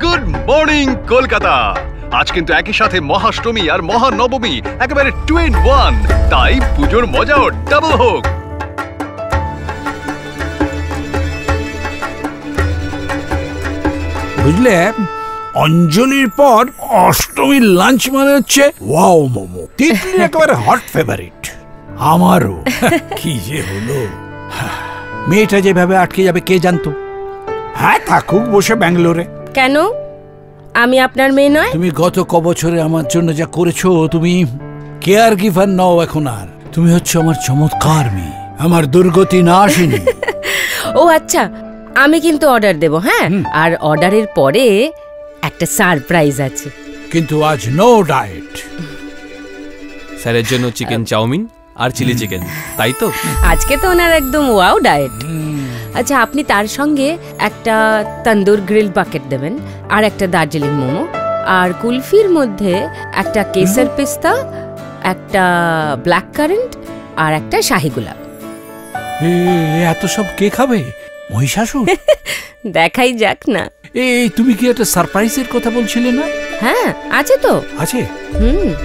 Good morning Kolkata. আজ কিন্তু একই সাথে মহাষ্টমী আর মহানবমী, একেবারে 2 in 1, তাই পুজোর মজাও ডাবল হোক। বুঝলে, অঞ্জলির পর অষ্টমীর লাঞ্চ মানে হচ্ছে ওয়াও মোমো। তিতলি একেবারে হট ফেভারিট আমারও। কি যে হলো, মেয়েটা যেভাবে আটকে যাবে কে জানতো। হ্যাঁ, থাকুক বসে ব্যাঙ্গালোরে। কেন আমি আপনার মেয়ে নয়? তুমি গত বছরে আমার জন্য যা করেছো, তুমি কেয়ার গিভার নও এখন আর। তুমি হচ্ছে আমার চমৎকার মেয়ে, আমার দুর্গতি না আসেনি। ও আচ্ছা, আমি কিন্তু অর্ডার দেব। হ্যাঁ, আর অর্ডারের পরে একটা সারপ্রাইজ আছে। কিন্তু আজ নো ডায়েট। স্যারের জন্য চিকেন চাউমিন আর চিলি চিকেন, তাই তো? আজকে তো ওনার একদম ওয়াও ডায়েট। আচ্ছা, আপনি তার সঙ্গে একটা তন্দুর গ্রিল বাকেট দেবেন, আর একটা দার্জিলিং মোমো, আর কুলফির মধ্যে একটা কেসার পেস্তা, একটা ব্ল্যাক কারেন্ট, আর একটা শাহি গোলাপ। এত সব কে খাবে? মহিষাসুর? দেখাই যাক না। এই তুমি কি একটা সারপ্রাইজের কথা বলছিলে না? হ্যাঁ, আছে তো। আছে?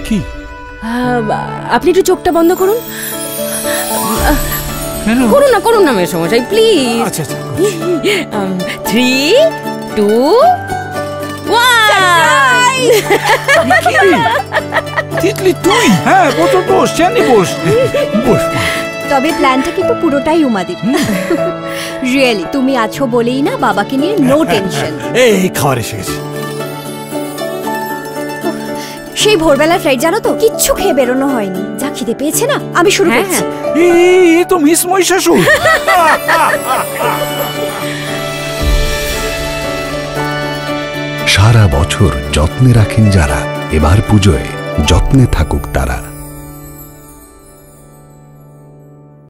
কি? আপনি একটু চোখটা বন্ধ করুন। করুন না মেয়ের সমস্যায়, প্লিজ। আচ্ছা আচ্ছা। 3, 2, 1। তিতলি তুই? হ্যাঁ, বস, জানি বস। তবে প্ল্যানটা কিন্তু পুরোটাই উমাদির। রিয়েলি তুমি আছো বলেই না বাবাকে নিয়ে নো টেনশন। এই খাবার এসে গেছে। সেই ভোরবেলার ফ্লাইট, জানো তো, কিচ্ছু খেয়ে বেরোনো হয়নি। যা খিদে পেয়েছে না, আমি শুরু করছি। এই তো মিস মহিষাসুর। সারা বছর যত্নে রাখেন যারা, এবার পুজোয় যত্নে থাকুক তারা।